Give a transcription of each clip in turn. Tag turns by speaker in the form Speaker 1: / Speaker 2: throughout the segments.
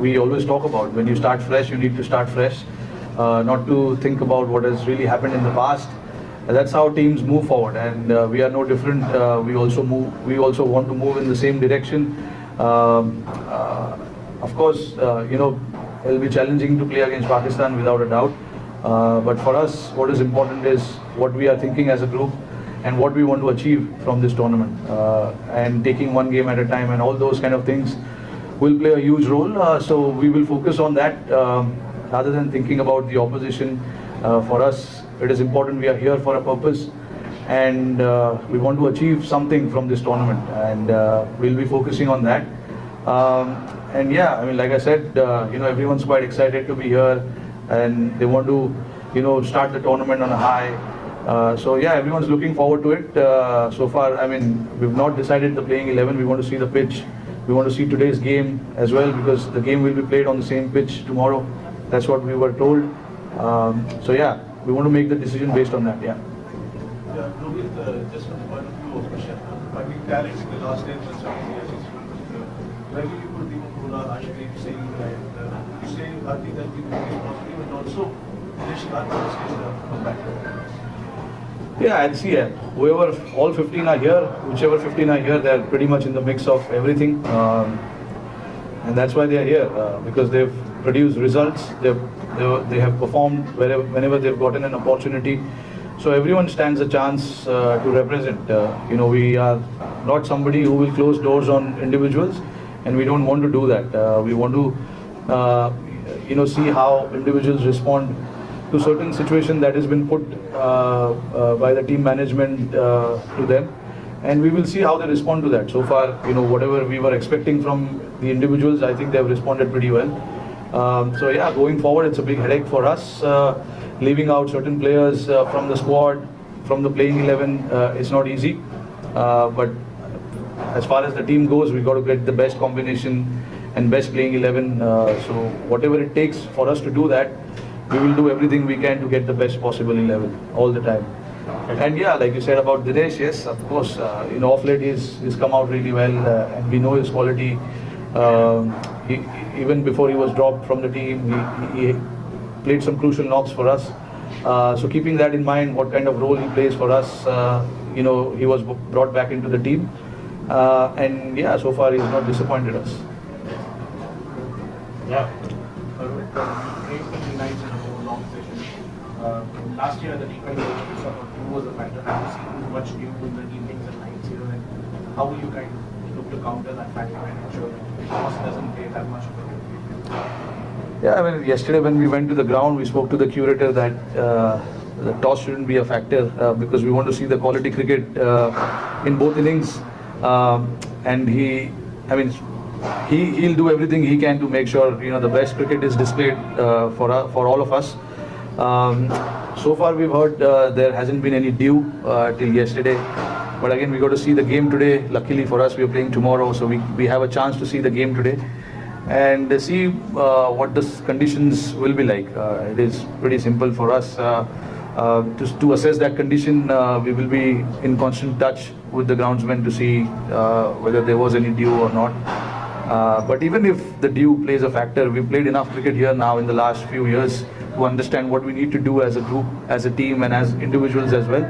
Speaker 1: we always talk about. When you start fresh, you need to start fresh, not to think about what has really happened in the past. That's how teams move forward, and we are no different. We also move. We also want to move in the same direction. Of course, it'll be challenging to play against Pakistan without a doubt. But for us, what is important is what we are thinking as a group and what we want to achieve from this tournament. And taking one game at a time and all those kind of things will play a huge role. So we will focus on that rather than thinking about the opposition. For us, it is important we are here for a purpose, and we want to achieve something from this tournament, and we'll be focusing on that. And yeah, I mean, like I said, everyone's quite excited to be here, and they want to, start the tournament on a high. So yeah, everyone's looking forward to it. So far, I mean, we've not decided the playing 11. We want to see the pitch. We want to see today's game as well, because the game will be played on the same pitch tomorrow. That's what we were told. So yeah, we want to make the decision based on that. Yeah.
Speaker 2: Yeah, Rohit, just from the point of view of Russia, I mean, talent in the last 10 months, where do you put Dimapura, Ashwin, saying that you say I think that we will be positive, and also Nish come back?
Speaker 1: Yeah, I'd see whoever, all 15 are here, whichever 15 are here, they're pretty much in the mix of everything. And that's why they're here, because they've produced results, they have performed whenever they've gotten an opportunity. So everyone stands a chance to represent. We are not somebody who will close doors on individuals, and we don't want to do that. We want to, see how individuals respond to certain situation that has been put by the team management to them, and we will see how they respond to that. So far, whatever we were expecting from the individuals, I think they have responded pretty well. So yeah, going forward, it's a big headache for us. Leaving out certain players from the squad, from the playing 11, it's not easy. But as far as the team goes, we've got to get the best combination and best playing 11. So whatever it takes for us to do that, we will do everything we can to get the best possible 11 all the time. And yeah, like you said about Dinesh, yes, of course, off late he's come out really well, and we know his quality. Even before he was dropped from the team, he played some crucial knocks for us. So keeping that in mind, what kind of role he plays for us, he was brought back into the team. And yeah, so far he's not disappointed us.
Speaker 3: Yeah. Great 15 nights in a row, long session. Last year, the T20 sort of dew was a factor. Have you seen too much dew in the evenings and nights here? And how will you kind of look to counter that factor and ensure that the toss doesn't play that much of a role?
Speaker 1: Yeah, I mean, yesterday when we went to the ground, we spoke to the curator that the toss shouldn't be a factor because we want to see the quality cricket in both innings. And he'll do everything he can to make sure the best cricket is displayed for all of us. So far we've heard there hasn't been any dew till yesterday, but again we got to see the game today. Luckily for us, we are playing tomorrow, so we have a chance to see the game today and see what the conditions will be like. It is pretty simple for us to assess that condition. We will be in constant touch with the groundsmen to see whether there was any dew or not. But even if the dew plays a factor, we've played enough cricket here now in the last few years to understand what we need to do as a group, as a team, and as individuals as well.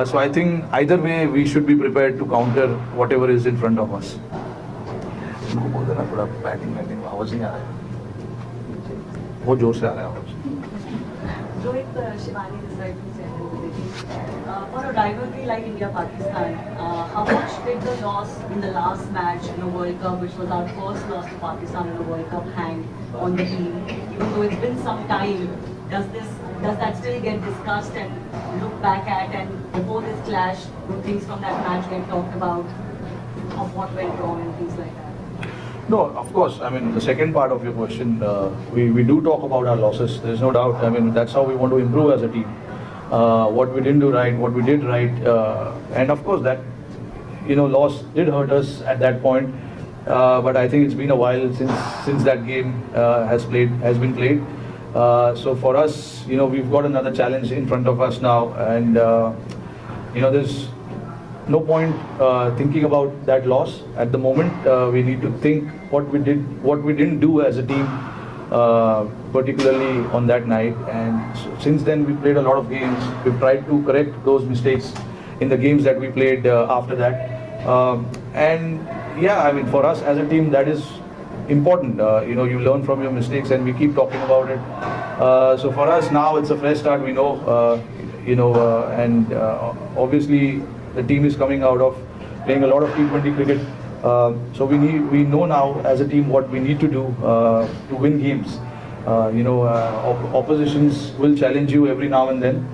Speaker 1: So I think either way we should be prepared to counter whatever is in front of us.
Speaker 4: Rohit, Shivani decided to send him to the team. For a rivalry like India-Pakistan, how much did the loss in the last match in the World Cup, which was our first loss to Pakistan in the World Cup, hang on the team? Even though it's been some time, does that still get discussed and looked back at, and before this clash, do things from that match get talked about of what went wrong and things like that?
Speaker 1: No, of course. I mean, the second part of your question, we do talk about our losses. There's no doubt. I mean, that's how we want to improve as a team. What we didn't do right, what we did right, and of course that loss did hurt us at that point. But I think it's been a while since that game has been played. So for us, we've got another challenge in front of us now, and no point thinking about that loss at the moment. We need to think what we didn't do as a team, particularly on that night. And since then, we played a lot of games. We've tried to correct those mistakes in the games that we played after that. And yeah, I mean, for us as a team, that is important. You learn from your mistakes, and we keep talking about it. So for us now, it's a fresh start. We know, and obviously the team is coming out of playing a lot of T20 cricket. So we know now as a team what we need to do to win games. Oppositions will challenge you every now and then.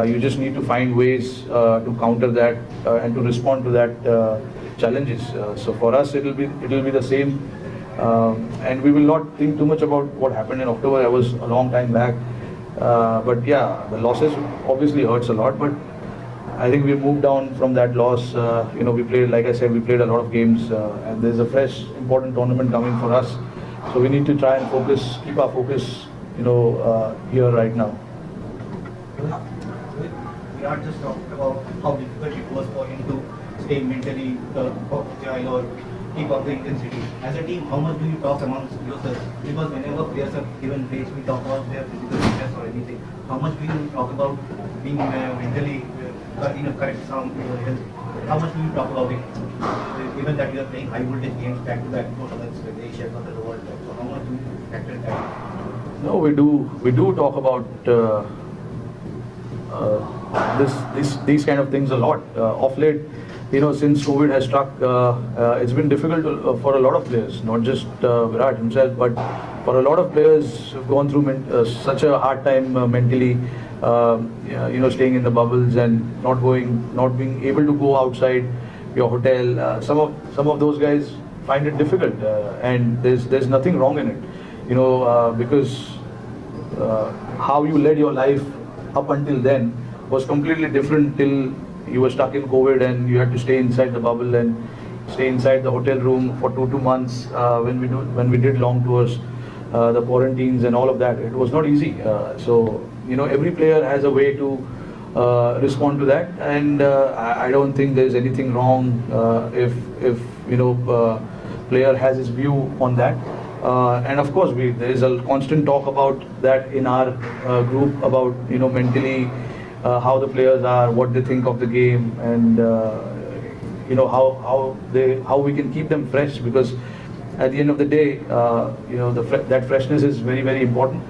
Speaker 1: You just need to find ways to counter that and to respond to that challenges. So for us, it'll be the same. And we will not think too much about what happened in October. That was a long time back. But yeah, the losses obviously hurts a lot. But I think we moved down from that loss. We played, like I said, we played a lot of games, and there's a fresh, important tournament coming for us. So we need to try and keep our focus, here right now.
Speaker 3: We are just talking about how difficult it was for him to stay mentally agile or keep up the intensity. As a team, how much do you talk amongst yourselves? Because whenever players are given breaks, we talk about their physical fitness or anything. How much do you talk about being mentally in a correct sound health? How much do you talk about it? Given that you are playing high voltage games back to back for the Asia Cup and the World Cup, so how much do you factor that?
Speaker 1: No, we do talk about these kind of things a lot. Of late, since COVID has struck, it's been difficult for a lot of players, not just Virat himself, but for a lot of players who've gone through such a hard time mentally, staying in the bubbles and not being able to go outside your hotel. Some of those guys find it difficult, and there's nothing wrong in it, because how you led your life up until then was completely different till you were stuck in COVID and you had to stay inside the bubble and stay inside the hotel room for 2 months when we did long tours, the quarantines and all of that. It was not easy. So every player has a way to respond to that, and I don't think there's anything wrong if player has his view on that. And of course, there is a constant talk about that in our group about mentally how the players are, what they think of the game, and how we can keep them fresh, because at the end of the day, that freshness is very, very important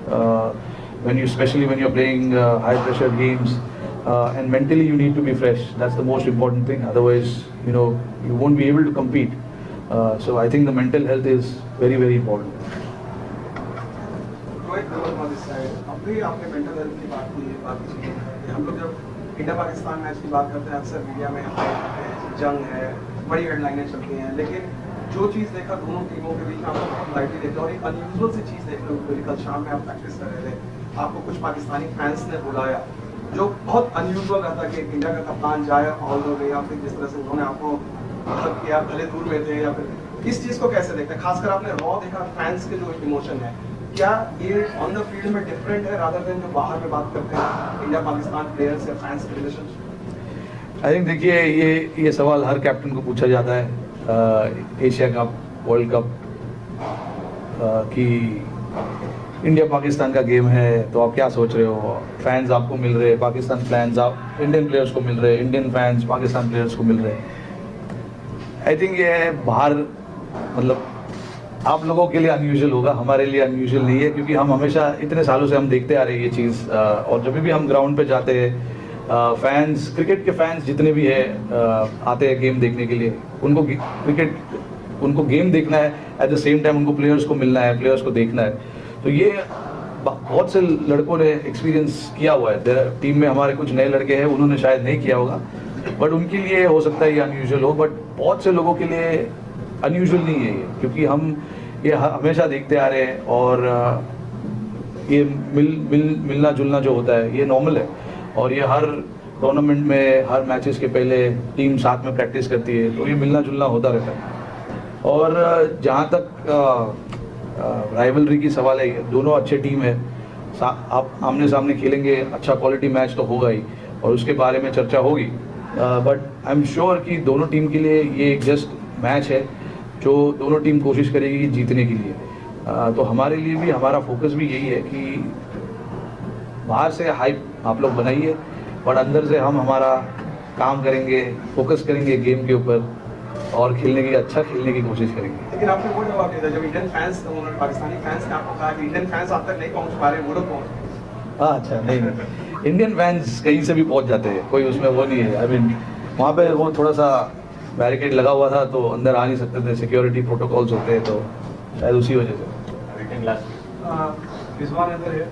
Speaker 1: especially when you're playing high pressure games, and mentally you need to be fresh. That's the most important thing. Otherwise, you won't be able to compete. So I think the mental health is very, very important.
Speaker 5: अभी आपने mental health की बात की, बाकी चीज़ें हैं। हम लोग जब इंडिया पाकिस्तान मैच की बात करते हैं, अक्सर मीडिया में जंग है, बड़ी हेडलाइनें चलती हैं, लेकिन जो चीज़ देखा दोनों टीमों के बीच में आपको बहुत लाइटली देखा, और एक अनयूजुअल सी चीज़ देखने को मिली। कल शाम में आप प्रैक्टिस कर रहे थे, आपको कुछ पाकिस्तानी फैंस ने बुलाया, जो बहुत अनयूजुअल रहता कि इंडिया का कप्तान जाए हॉल में, या फिर जिस तरह से उन्होंने आपको मतलब किया, भले दूर में थे, या फिर इस चीज़ को कैसे देखते हैं? खासकर आपने रॉ देखा, फैंस के जो इमोशन है, क्या ये ऑन द फील्ड में डिफरेंट है रादर देन जो बाहर में बात करते हैं इंडिया पाकिस्तान प्लेयर्स या फैंस के रिलेशनशिप?
Speaker 1: आई थिंक देखिए, ये सवाल हर कैप्टन को पूछा जाता है एशिया कप, वर्ल्ड कप, कि इंडिया पाकिस्तान का गेम है तो आप क्या सोच रहे हो? फैंस आपको मिल रहे हैं, पाकिस्तान फैंस आप इंडियन प्लेयर्स को मिल रहे हैं, इंडियन फैंस पाकिस्तान प्लेयर्स को मिल रहे हैं। आई थिंक ये बाहर मतलब आप लोगों के लिए अनयूजुअल होगा, हमारे लिए अनयूजुअल नहीं है, क्योंकि हम हमेशा इतने सालों से हम देखते आ रहे हैं ये चीज़। और जब भी हम ग्राउंड पे जाते हैं, फैंस, क्रिकेट के फैंस जितने भी हैं आते हैं गेम देखने के लिए। उनको गेम देखना है, एट द सेम टाइम उनको प्लेयर्स को मिलना है, प्लेयर्स को देखना है। तो ये बहुत से लड़कों ने एक्सपीरियंस किया हुआ है। टीम में हमारे कुछ नए लड़के हैं, उन्होंने शायद नहीं किया होगा, बट उनके लिए हो सकता है ये अनयूजुअल हो, बट बहुत से लोगों के लिए अनयूजुअल नहीं है ये, क्योंकि हम ये हमेशा देखते आ रहे हैं, और ये मिलना जुलना जो होता है ये नॉर्मल है। और ये हर टूर्नामेंट में, हर मैचेस के पहले टीम साथ में प्रैक्टिस करती है, तो ये मिलना जुलना होता रहता है। और जहाँ तक राइवलरी की सवाल है, दोनों अच्छे टीम है, आप आमने सामने खेलेंगे, अच्छा क्वालिटी मैच तो होगा ही, और उसके बारे में चर्चा होगी। बट आई एम श्योर कि दोनों टीम के लिए ये एक जस्ट मैच है जो दोनों टीम कोशिश करेगी जीतने के लिए। तो हमारे लिए भी हमारा फोकस भी यही है कि बाहर से हाइप आप लोग बनाइए, बट अंदर से हम हमारा काम करेंगे, फोकस करेंगे गेम के ऊपर और खेलने की अच्छा खेलने की कोशिश करेंगे।
Speaker 5: लेकिन आपने वो जवाब दिया था जब इंडियन फैंस, उन्होंने पाकिस्तानी फैंस ने आपको कहा कि इंडियन फैंस आप तक नहीं पहुंच पा रहे, वो लोग पहुंच।
Speaker 1: अच्छा, नहीं, इंडियन फैंस कहीं से भी पहुंच जाते हैं, कोई उसमें वो नहीं है। आई मीन वहाँ पे वो थोड़ा सा बैरिकेड लगा हुआ था तो अंदर आ नहीं सकते थे, सिक्योरिटी प्रोटोकॉल्स होते हैं, तो शायद उसी वजह से।
Speaker 2: रिजवान अंदर है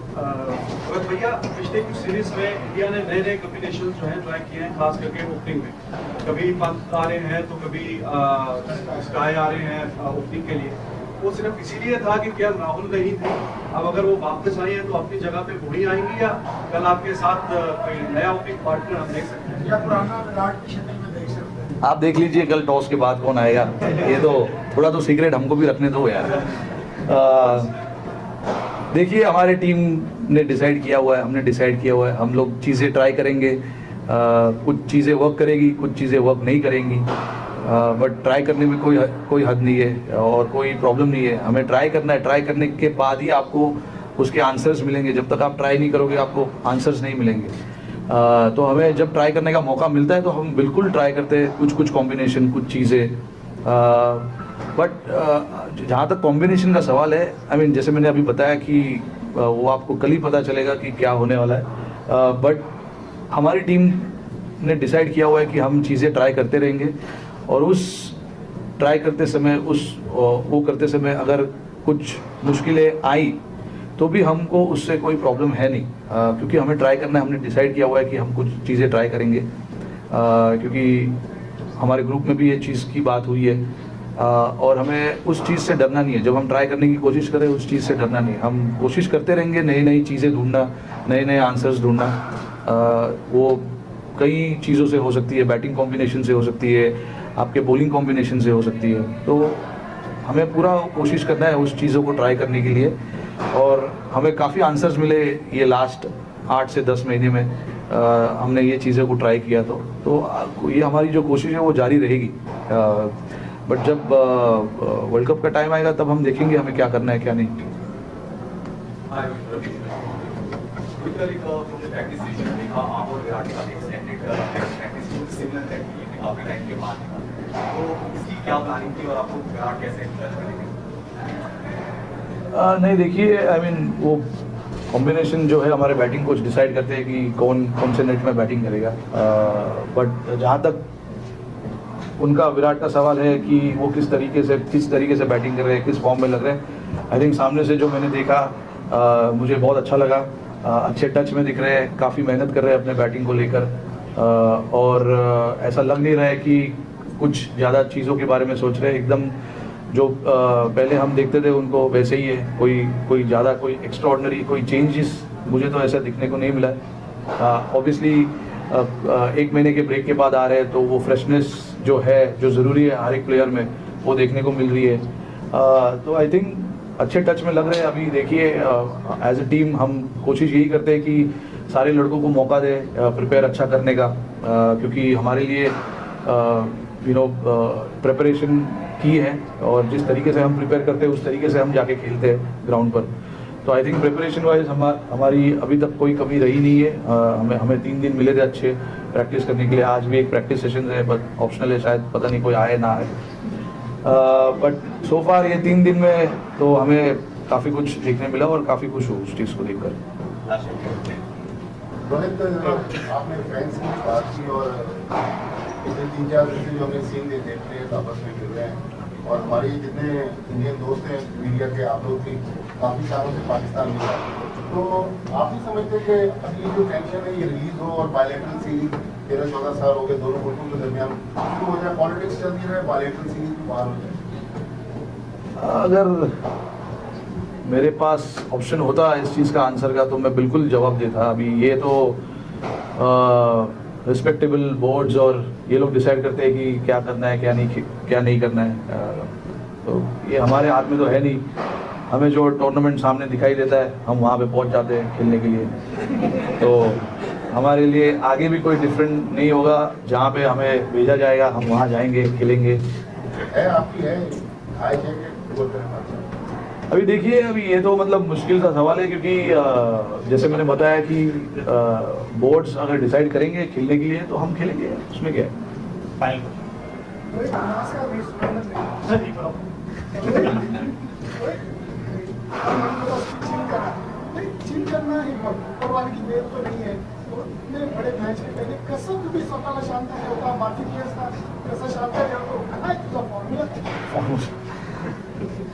Speaker 2: और भैया पिछले कुछ सीरीज में इंडिया ने नए नए कॉम्बिनेशन जो है ट्राई किए हैं, खास करके ओपनिंग में। कभी पंत आ रहे हैं तो कभी स्काई आ रहे हैं ओपनिंग के लिए। वो सिर्फ इसीलिए था कि क्या राहुल नहीं थे, अब अगर वो वापस आई हैं तो अपनी जगह पे वही आएंगी, या कल आपके साथ कोई नया ओपनिंग पार्टनर हम देख सकते हैं, या पुराना विराट की शक्ल में देख सकते हैं?
Speaker 1: आप देख लीजिए कल टॉस के बाद कौन आएगा, ये तो थोड़ा तो सीक्रेट हमको भी रखने दो यार। देखिए हमारे टीम ने डिसाइड किया हुआ है, हमने डिसाइड किया हुआ है, हम लोग चीज़ें ट्राई करेंगे। कुछ चीज़ें वर्क करेगी, कुछ चीज़ें वर्क नहीं करेंगी, बट ट्राई करने में कोई हद नहीं है और कोई प्रॉब्लम नहीं है। हमें ट्राई करना है, ट्राई करने के बाद ही आपको उसके आंसर्स मिलेंगे। जब तक आप ट्राई नहीं करोगे आपको आंसर्स नहीं मिलेंगे। तो हमें जब ट्राई करने का मौका मिलता है तो हम बिल्कुल ट्राई करते हैं कुछ कॉम्बिनेशन, कुछ चीज़ें। बट जहाँ तक कॉम्बिनेशन का सवाल है, आई मीन जैसे मैंने अभी बताया कि वो आपको कल ही पता चलेगा कि क्या होने वाला है। बट हमारी टीम ने डिसाइड किया हुआ है कि हम चीज़ें ट्राई करते रहेंगे और उस ट्राई करते समय वो करते समय अगर कुछ मुश्किलें आई तो भी हमको उससे कोई प्रॉब्लम है नहीं, क्योंकि हमें ट्राई करना है। हमने डिसाइड किया हुआ है कि हम कुछ चीज़ें ट्राई करेंगे, क्योंकि हमारे ग्रुप में भी ये चीज़ की बात हुई है। और हमें उस चीज़ से डरना नहीं है। जब हम ट्राई करने की कोशिश करें उस चीज़ से डरना नहीं है। हम कोशिश करते रहेंगे, नई नई चीज़ें ढूंढना, नए नए आंसर्स ढूंढना। वो कई चीज़ों से हो सकती है, बैटिंग कॉम्बिनेशन से हो सकती है, आपके बॉलिंग कॉम्बिनेशन से हो सकती है। तो हमें पूरा कोशिश करना है उस चीज़ों को ट्राई करने के लिए। और हमें काफ़ी आंसर्स मिले ये लास्ट 8 से 10 महीने में। हमने ये चीज़ों को ट्राई किया तो ये हमारी जो कोशिश है वो जारी रहेगी। बट जब वर्ल्ड कप का टाइम आएगा तब हम देखेंगे हमें क्या करना है क्या नहीं। नहीं देखिए, आई मीन वो कॉम्बिनेशन जो है हमारे बैटिंग कोच डिसाइड करते हैं कि कौन से नेट में बैटिंग करेगा। बट जहाँ तक उनका विराट का सवाल है कि वो किस तरीके से बैटिंग कर रहे हैं, किस फॉर्म में लग रहे हैं, आई थिंक सामने से जो मैंने देखा मुझे बहुत अच्छा लगा। अच्छे टच में दिख रहे हैं, काफ़ी मेहनत कर रहे हैं अपने बैटिंग को लेकर। और ऐसा लग नहीं रहा है कि कुछ ज़्यादा चीज़ों के बारे में सोच रहे हैं। एकदम जो पहले हम देखते थे उनको वैसे ही है। कोई ज़्यादा कोई एक्स्ट्राऑर्डिनरी कोई चेंजेस मुझे तो ऐसा दिखने को नहीं मिला। ऑब्वियसली 1 महीने के ब्रेक के बाद आ रहे हैं तो वो फ्रेशनेस जो है, जो ज़रूरी है हर एक प्लेयर में, वो देखने को मिल रही है। तो आई थिंक अच्छे टच में लग रहे हैं। अभी देखिए एज ए टीम हम कोशिश यही करते हैं कि सारे लड़कों को मौका दें प्रिपेयर अच्छा करने का, क्योंकि हमारे लिए प्रिपरेशन की है और जिस तरीके से हम प्रिपेयर करते हैं उस तरीके से हम जाके खेलते हैं ग्राउंड पर। तो आई थिंक प्रिपरेशन वाइज हमारी अभी तक कोई कमी रही नहीं है। हमें 3 दिन मिले थे अच्छे प्रैक्टिस करने के लिए। आज भी एक प्रैक्टिस सेशन है, बट ऑप्शनल है, शायद पता नहीं कोई आए ना आए। बट सो फार ये 3 दिन में तो हमें काफ़ी कुछ देखने मिला और काफ़ी खुश हूँ उस चीज़ को देखकर।
Speaker 6: रोहित, आपने फैंस की बात की और पिछले 3-4 दिन से जो हमने सीन देखे प्लेयर्स आपस में खेल रहे हैं और हमारे जितने इंडियन दोस्त हैं मीडिया के, आप लोग भी काफ़ी सालों से पाकिस्तान में हैं, तो आप नहीं समझते कि अब ये जो टेंशन है ये रिलीज हो और बायलैटरल सीरीज 13-14 साल हो गए दोनों मुल्कों के दरमियान शुरू हो जाए, पॉलिटिक्स चलती रहे, बायलैटरल सीरीज भी बाहर हो जाए?
Speaker 1: अगर मेरे पास ऑप्शन होता इस चीज़ का आंसर का तो मैं बिल्कुल जवाब देता। अभी ये तो रिस्पेक्टेबल बोर्ड्स और ये लोग डिसाइड करते हैं कि क्या करना है क्या नहीं करना है। तो ये हमारे हाथ में तो है नहीं। हमें जो टूर्नामेंट सामने दिखाई देता है हम वहाँ पे पहुँच जाते हैं खेलने के लिए। तो हमारे लिए आगे भी कोई डिफरेंट नहीं होगा। जहाँ पे हमें भेजा जाएगा हम वहाँ जाएंगे, खेलेंगे।
Speaker 6: है आपकी है ख्वाहिश है कि फुटबॉल करें?
Speaker 1: अभी देखिए, अभी ये तो मतलब मुश्किल का सवाल है, क्योंकि जैसे मैंने बताया कि बोर्ड्स अगर डिसाइड करेंगे खेलने के लिए तो हम खेलेंगे, उसमें क्या है।
Speaker 7: चिल करना ही ऊपर वाले की देर तो नहीं है। इतने बड़े मैच के पहले कसं तुम्ही स्वतःला शांत ठेवता, बाकी प्लेयर्सना कसं शांत ठेवतो, काय तुझा फॉर्म्युला?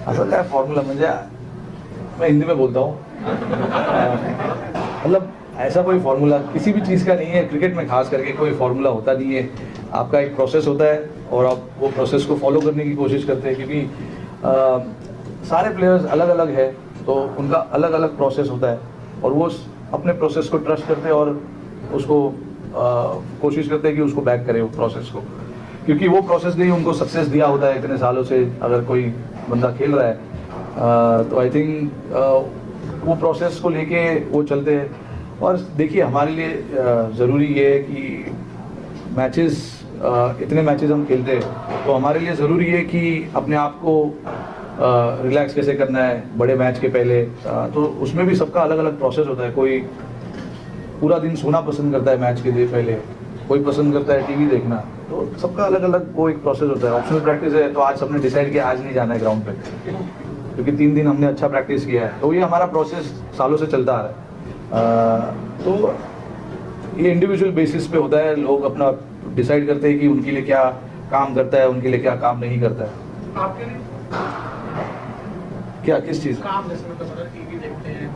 Speaker 1: असं काय फॉर्मूला म्हणजे, मैं हिंदी में बोलता हूँ। मतलब ऐसा कोई फार्मूला किसी भी चीज़ का नहीं है, क्रिकेट में खास करके कोई फार्मूला होता नहीं है। आपका एक प्रोसेस होता है और आप वो प्रोसेस को फॉलो करने की कोशिश करते हैं, क्योंकि सारे प्लेयर्स अलग अलग है तो उनका अलग अलग प्रोसेस होता है और वो अपने प्रोसेस को ट्रस्ट करते हैं और उसको कोशिश करते हैं कि उसको बैक करे वो प्रोसेस को, क्योंकि वो प्रोसेस ने ही उनको सक्सेस दिया होता है इतने सालों से। अगर कोई बंदा खेल रहा है तो आई थिंक वो प्रोसेस को लेके वो चलते हैं। और देखिए, हमारे लिए ज़रूरी ये है कि मैचेस, इतने मैचेस हम खेलते हैं तो हमारे लिए ज़रूरी है कि अपने आप को रिलैक्स कैसे करना है बड़े मैच के पहले। तो उसमें भी सबका अलग अलग प्रोसेस होता है। कोई पूरा दिन सोना पसंद करता है मैच के लिए पहले, कोई पसंद करता है टीवी देखना, तो सबका अलग अलग वो एक प्रोसेस होता है। ऑप्शनल प्रैक्टिस है तो आज सबने डिसाइड किया आज नहीं जाना है ग्राउंड पे, क्योंकि 3 दिन हमने अच्छा प्रैक्टिस किया है। तो ये हमारा प्रोसेस सालों से चलता आ रहा है। तो ये इंडिविजुअल बेसिस पे होता है, लोग अपना डिसाइड करते हैं कि उनके लिए क्या काम करता है, उनके लिए क्या काम नहीं करता है।
Speaker 7: आपके लिए
Speaker 1: क्या किस चीज़
Speaker 7: काम जैसे मतलब टीवी देखते हैं?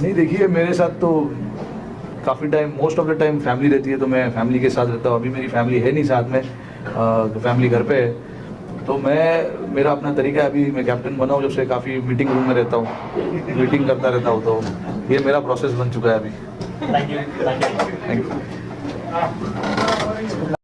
Speaker 1: नहीं, देखिए मेरे साथ तो काफ़ी time, most of the time family रहती है तो मैं फैमिली के साथ रहता हूँ। अभी मेरी फैमिली है नहीं साथ में, फैमिली घर पे है। तो मेरा अपना तरीका है, अभी मैं कैप्टन बना हूँ जब से काफ़ी मीटिंग रूम में रहता हूँ, मीटिंग करता रहता हूँ, तो ये मेरा प्रोसेस बन चुका है अभी। Thank you.